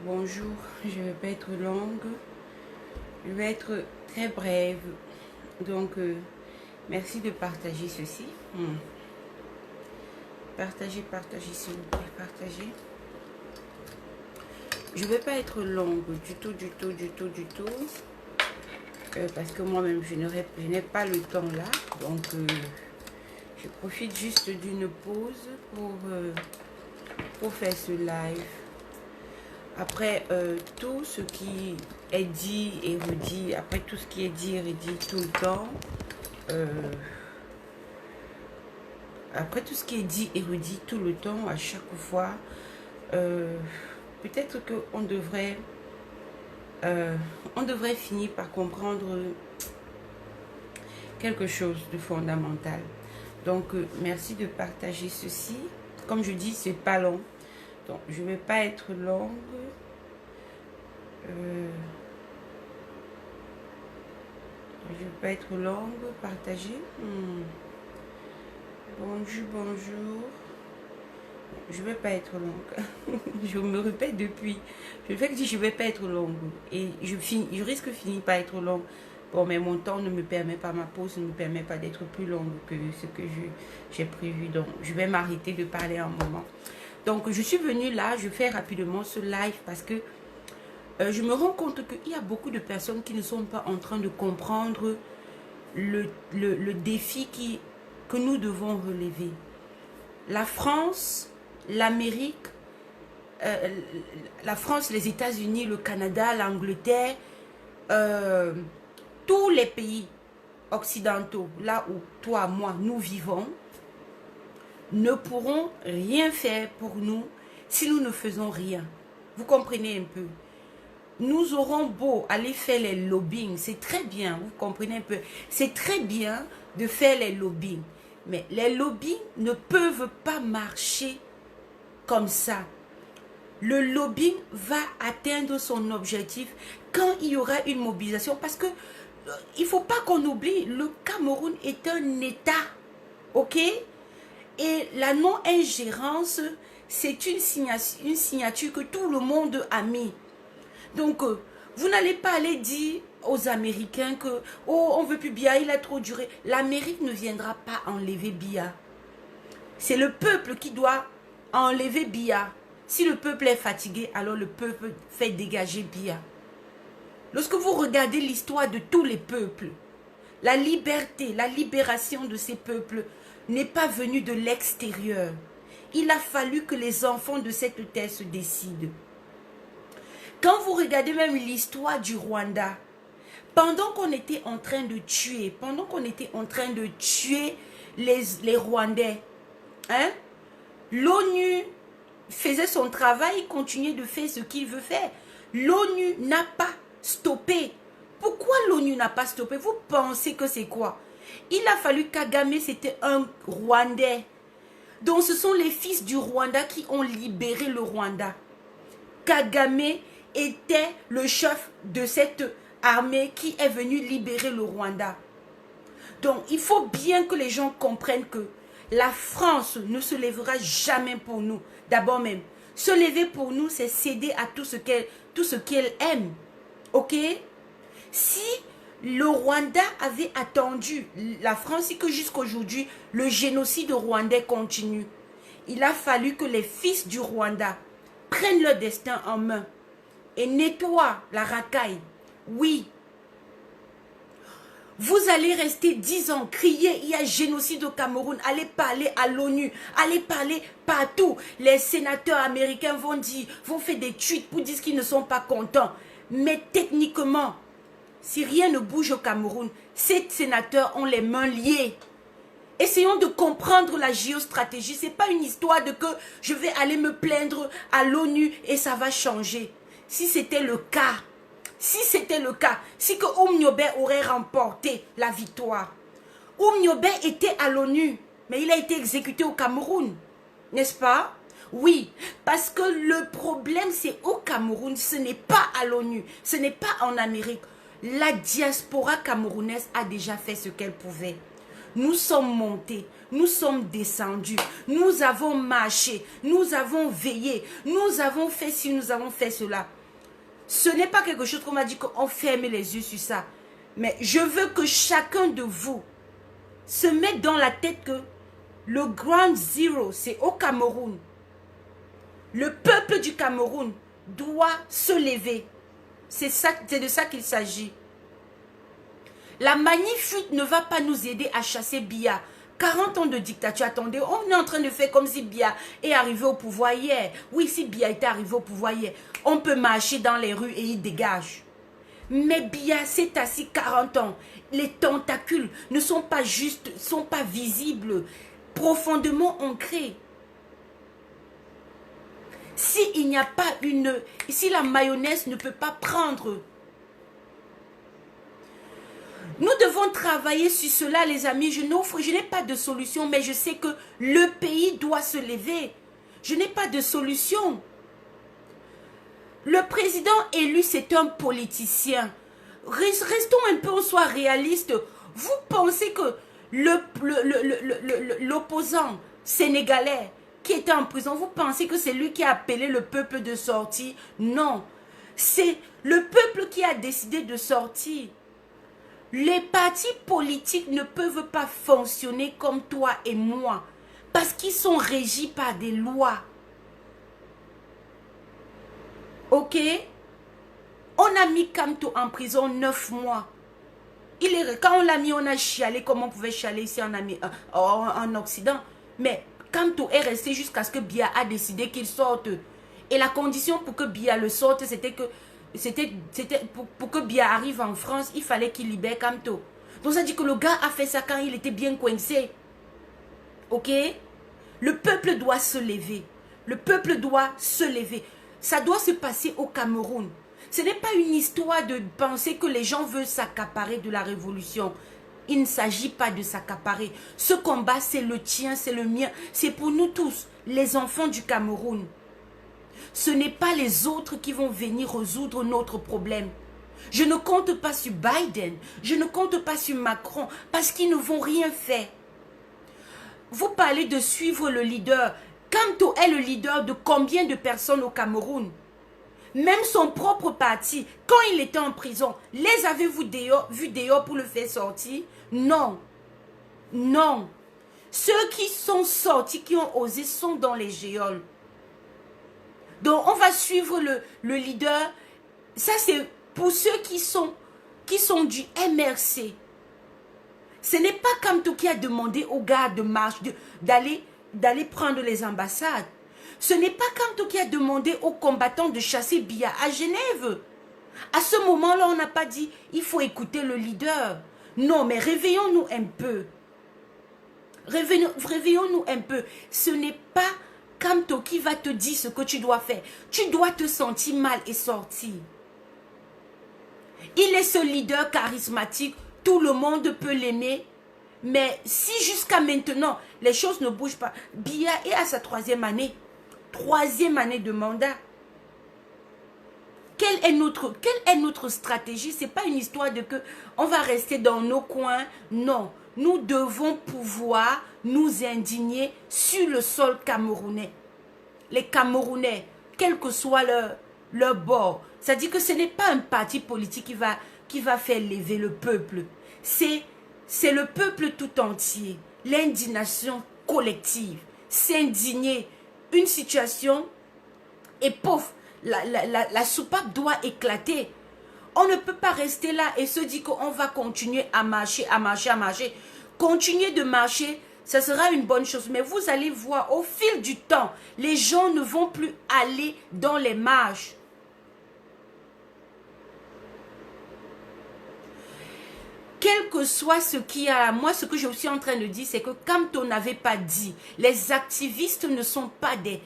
Bonjour, je vais pas être longue, je vais être très brève. Donc, merci de partager ceci. Partagez, partagez s'il vous plaît, partagez. Je vais pas être longue du tout, du tout, du tout, du tout. Parce que moi-même, je n'ai pas le temps là. Donc, je profite juste d'une pause pour faire ce live. Après, tout ce qui est dit et redit, après tout ce qui est dit et redit tout le temps, euh, après tout ce qui est dit et redit tout le temps, à chaque fois, euh, peut-être on devrait finir par comprendre quelque chose de fondamental. Donc, merci de partager ceci. Comme je dis, c'est pas long. Donc, je ne vais pas être longue. Je ne vais pas être longue. Partager. Bonjour, bonjour. Je ne vais pas être longue. Je me répète depuis. Je fais que je ne vais pas être longue. Et je risque de finir par être longue. Bon, mais mon temps ne me permet pas, ma pause ne me permet pas d'être plus longue que ce que j'ai prévu. Donc, je vais m'arrêter de parler un moment. Donc, je suis venue là, je fais rapidement ce live parce que je me rends compte qu'il y a beaucoup de personnes qui ne sont pas en train de comprendre le défi que nous devons relever. La France, l'Amérique, la France, les États-Unis, le Canada, l'Angleterre, tous les pays occidentaux, là où toi, moi, nous vivons, ne pourront rien faire pour nous si nous ne faisons rien. Vous comprenez un peu? Nous aurons beau aller faire les lobbying, c'est très bien, vous comprenez un peu, c'est très bien de faire les lobbying, mais les lobbying ne peuvent pas marcher comme ça. Le lobbying va atteindre son objectif quand il y aura une mobilisation, parce que il ne faut pas qu'on oublie, le Cameroun est un État, ok? Et la non-ingérence, c'est une signature que tout le monde a mis. Donc, vous n'allez pas aller dire aux Américains que oh, on veut plus Biya, il a trop duré. L'Amérique ne viendra pas enlever Biya. C'est le peuple qui doit enlever Biya. Si le peuple est fatigué, alors le peuple fait dégager Biya. Lorsque vous regardez l'histoire de tous les peuples, la liberté, la libération de ces peuples n'est pas venue de l'extérieur. Il a fallu que les enfants de cette terre se décident. Quand vous regardez même l'histoire du Rwanda, pendant qu'on était en train de tuer, les Rwandais, hein, l'ONU faisait son travail, continuait de faire ce qu'il veut faire. L'ONU n'a pas stoppé. Pourquoi l'ONU n'a pas stoppé? Vous pensez que c'est quoi? Il a fallu Kagame, c'était un Rwandais. Donc ce sont les fils du Rwanda qui ont libéré le Rwanda. Kagame était le chef de cette armée qui est venu libérer le Rwanda. Donc, il faut bien que les gens comprennent que la France ne se lèvera jamais pour nous. D'abord même, se lever pour nous, c'est céder à tout ce qu'elle aime. Ok? Si le Rwanda avait attendu la France et que jusqu'aujourd'hui, le génocide rwandais continue, il a fallu que les fils du Rwanda prennent leur destin en main et nettoient la racaille. Oui, vous allez rester 10 ans, crier, il y a génocide au Cameroun, allez parler à l'ONU, allez parler partout. Les sénateurs américains vont faire des tweets pour dire qu'ils ne sont pas contents. Mais techniquement, si rien ne bouge au Cameroun, ces sénateurs ont les mains liées. Essayons de comprendre la géostratégie. Ce n'est pas une histoire de que je vais aller me plaindre à l'ONU et ça va changer. Si c'était le cas, si que Oumniobé aurait remporté la victoire. Oumniobé était à l'ONU, mais il a été exécuté au Cameroun, n'est-ce pas? Oui, parce que le problème c'est au Cameroun, ce n'est pas à l'ONU, ce n'est pas en Amérique. La diaspora camerounaise a déjà fait ce qu'elle pouvait. nous sommes montés, nous sommes descendus, nous avons marché, nous avons veillé, nous avons fait ci, nous avons fait cela. Ce n'est pas quelque chose qu'on m'a dit qu'on ferme les yeux sur ça. Mais je veux que chacun de vous se mette dans la tête que le Ground Zero, c'est au Cameroun. Le peuple du Cameroun doit se lever. C'est de ça qu'il s'agit. La Magnifique ne va pas nous aider à chasser Biya. 40 ans de dictature, attendez, on est en train de faire comme si Biya est arrivé au pouvoir hier. Oui, si Biya était arrivé au pouvoir hier, on peut marcher dans les rues et il dégage. Mais Biya s'est assis 40 ans. Les tentacules ne sont pas justes, ne sont pas visibles, profondément ancrés. S'il n'y a pas si la mayonnaise ne peut pas prendre, nous devons travailler sur cela, les amis. Je n'ai pas de solution, mais je sais que le pays doit se lever. Je n'ai pas de solution. Le président élu, c'est un politicien. Restons un peu, on soit réaliste. Vous pensez que l'opposant sénégalais qui était en prison, vous pensez que c'est lui qui a appelé le peuple de sortir? Non. C'est le peuple qui a décidé de sortir. Les partis politiques ne peuvent pas fonctionner comme toi et moi parce qu'ils sont régis par des lois. Ok? On a mis Kamto en prison 9 mois. Quand on l'a mis, on a chialé comme on pouvait chialer ici en Occident. Mais Kamto est resté jusqu'à ce que Biya a décidé qu'il sorte. Et la condition pour que Biya le sorte, c'était que pour que Biya arrive en France, il fallait qu'il libère Kamto. Donc ça dit que le gars a fait ça quand il était bien coincé. Ok? Le peuple doit se lever. Le peuple doit se lever. Ça doit se passer au Cameroun. Ce n'est pas une histoire de penser que les gens veulent s'accaparer de la révolution. Il ne s'agit pas de s'accaparer. Ce combat, c'est le tien, c'est le mien. C'est pour nous tous, les enfants du Cameroun. Ce n'est pas les autres qui vont venir résoudre notre problème. Je ne compte pas sur Biden, je ne compte pas sur Macron, parce qu'ils ne vont rien faire. Vous parlez de suivre le leader. Kamto est le leader de combien de personnes au Cameroun? Même son propre parti, quand il était en prison, les avez-vous vu dehors pour le faire sortir? Non. Non. Ceux qui sont sortis, qui ont osé, sont dans les géoles. Donc, on va suivre le leader. Ça, c'est pour ceux qui sont du MRC. Ce n'est pas Kamto qui a demandé aux gars de marche d'aller prendre les ambassades. Ce n'est pas Kamto qui a demandé aux combattants de chasser Biya à Genève. À ce moment-là, on n'a pas dit il faut écouter le leader. Non, mais réveillons-nous un peu. Réveillons-nous un peu. Ce n'est pas Kamto qui va te dire ce que tu dois faire. Tu dois te sentir mal et sortir. Il est ce leader charismatique. Tout le monde peut l'aimer. Mais si jusqu'à maintenant, les choses ne bougent pas, Biya est à sa 3e année. 3e année de mandat. Quelle est notre stratégie? Ce n'est pas une histoire de que on va rester dans nos coins. Non, nous devons pouvoir nous indigner sur le sol camerounais. Les Camerounais, quel que soit leur bord, ça dit que ce n'est pas un parti politique qui va faire lever le peuple. C'est le peuple tout entier. L'indignation collective. S'indigner. Une situation et pouf, la soupape doit éclater. On ne peut pas rester là et se dire qu'on va continuer à marcher, à marcher, à marcher. Continuer de marcher, ça sera une bonne chose. Mais vous allez voir, au fil du temps, les gens ne vont plus aller dans les marches. Quel que soit ce qu'il y a, moi ce que je suis en train de dire, c'est que Kamto n'avait pas dit, les activistes ne sont pas des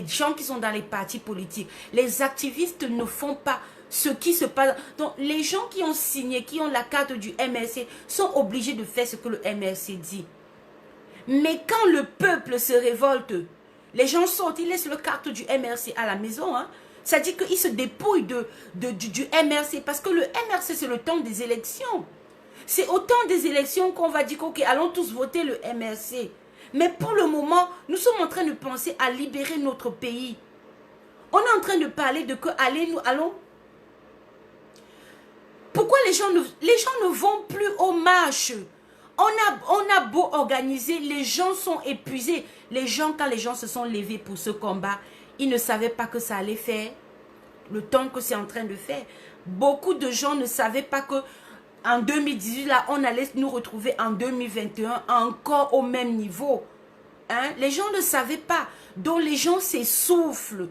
gens qui sont dans les partis politiques. Les activistes ne font pas ce qui se passe. Donc les gens qui ont signé, qui ont la carte du MRC, sont obligés de faire ce que le MRC dit. Mais quand le peuple se révolte, les gens sortent, ils laissent leur carte du MRC à la maison. Hein. Ça dit qu'ils se dépouillent du MRC parce que le MRC c'est le temps des élections. C'est au temps des élections qu'on va dire, ok, allons tous voter le MRC. Mais pour le moment, nous sommes en train de penser à libérer notre pays. On est en train de parler de que, allez, nous allons. Pourquoi les gens ne vont plus aux marches? On a beau organiser, les gens sont épuisés. Les gens, quand les gens se sont levés pour ce combat, ils ne savaient pas que ça allait faire le temps que c'est en train de faire. Beaucoup de gens ne savaient pas que en 2018, là, on allait nous retrouver en 2021 encore au même niveau. Hein? Les gens ne savaient pas. Donc les gens s'essoufflent.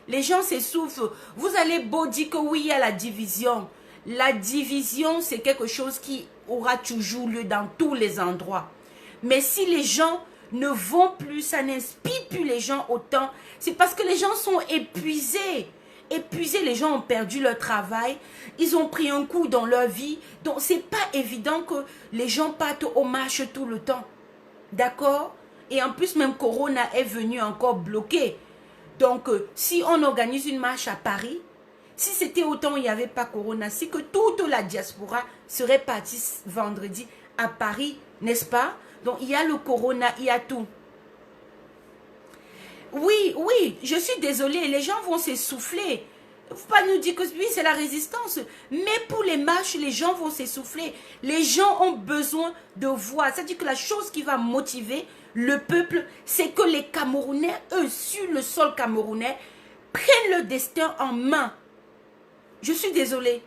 Les gens s'essoufflent. Vous allez beau dire que oui, il y a la division. La division, c'est quelque chose qui aura toujours lieu dans tous les endroits. Mais si les gens ne vont plus, ça n'inspire plus les gens autant, c'est parce que les gens sont épuisés. Épuisés, les gens ont perdu leur travail, ils ont pris un coup dans leur vie. Donc, c'est pas évident que les gens partent aux marches tout le temps. D'accord? Et en plus, même Corona est venu encore bloquer. Donc, si on organise une marche à Paris, si c'était autant où il n'y avait pas Corona, c'est que toute la diaspora serait partie vendredi à Paris, n'est-ce pas? Donc, il y a le Corona, il y a tout. Oui, oui, je suis désolée, les gens vont s'essouffler. Il ne faut pas nous dire que oui, c'est la résistance. Mais pour les marches, les gens vont s'essouffler. Les gens ont besoin de voir. C'est-à-dire que la chose qui va motiver le peuple, c'est que les Camerounais, eux, sur le sol camerounais, prennent le destin en main. Je suis désolée.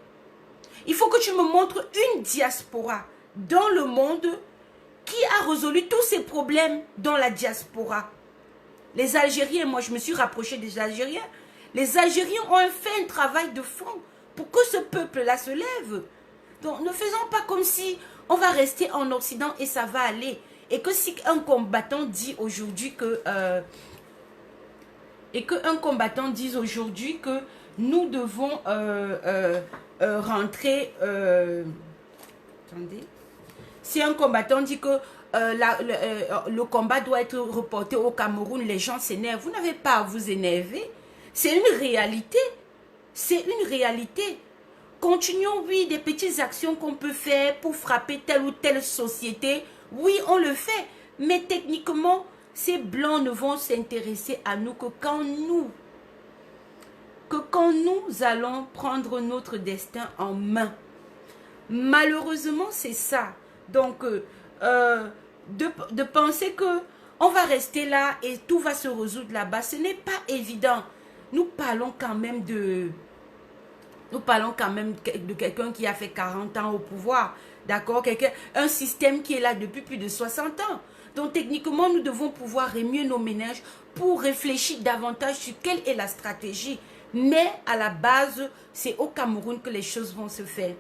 Il faut que tu me montres une diaspora dans le monde qui a résolu tous ces problèmes dans la diaspora. Les Algériens, moi je me suis rapprochée des Algériens. Les Algériens ont fait un travail de fond pour que ce peuple-là se lève. Donc ne faisons pas comme si on va rester en Occident et ça va aller. Et que si un combattant dit aujourd'hui que... que nous devons rentrer... attendez. Si un combattant dit que le combat doit être reporté au Cameroun, les gens s'énervent. Vous n'avez pas à vous énerver. C'est une réalité. C'est une réalité. Continuons, oui, des petites actions qu'on peut faire pour frapper telle ou telle société. Oui, on le fait. Mais techniquement, ces blancs ne vont s'intéresser à nous que quand nous allons prendre notre destin en main. Malheureusement, c'est ça. Donc, de penser que on va rester là et tout va se résoudre là-bas, ce n'est pas évident. Nous parlons quand même de quelqu'un qui a fait 40 ans au pouvoir. D'accord? Un système qui est là depuis plus de 60 ans. Donc, techniquement, nous devons pouvoir remuer nos ménages pour réfléchir davantage sur quelle est la stratégie. Mais à la base, c'est au Cameroun que les choses vont se faire.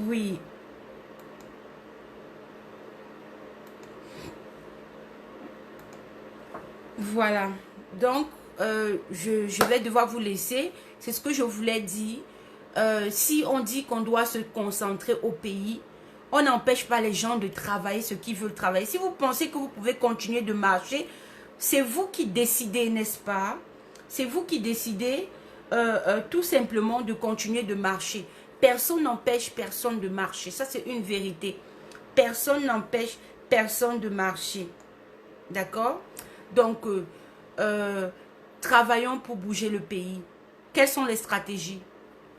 Oui. Voilà. Donc, je vais devoir vous laisser. C'est ce que je voulais dire. Si on dit qu'on doit se concentrer au pays, on n'empêche pas les gens de travailler ce qu'ils veulent travailler. Si vous pensez que vous pouvez continuer de marcher, c'est vous qui décidez, n'est-ce pas? C'est vous qui décidez tout simplement de continuer de marcher. Personne n'empêche personne de marcher. Ça, c'est une vérité. Personne n'empêche personne de marcher. D'accord? Donc, travaillons pour bouger le pays. Quelles sont les stratégies?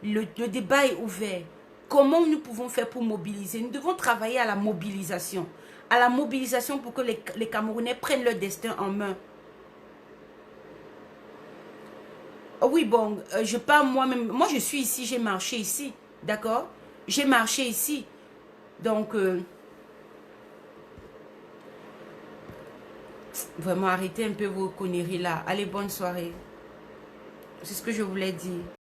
Le débat est ouvert. Comment nous pouvons faire pour mobiliser? Nous devons travailler à la mobilisation. À la mobilisation pour que les Camerounais prennent leur destin en main. Oui, bon, je parle moi-même. Moi, je suis ici, j'ai marché ici. D'accord? J'ai marché ici. Donc, vraiment, arrêtez un peu vos conneries là. Allez, bonne soirée. C'est ce que je voulais dire.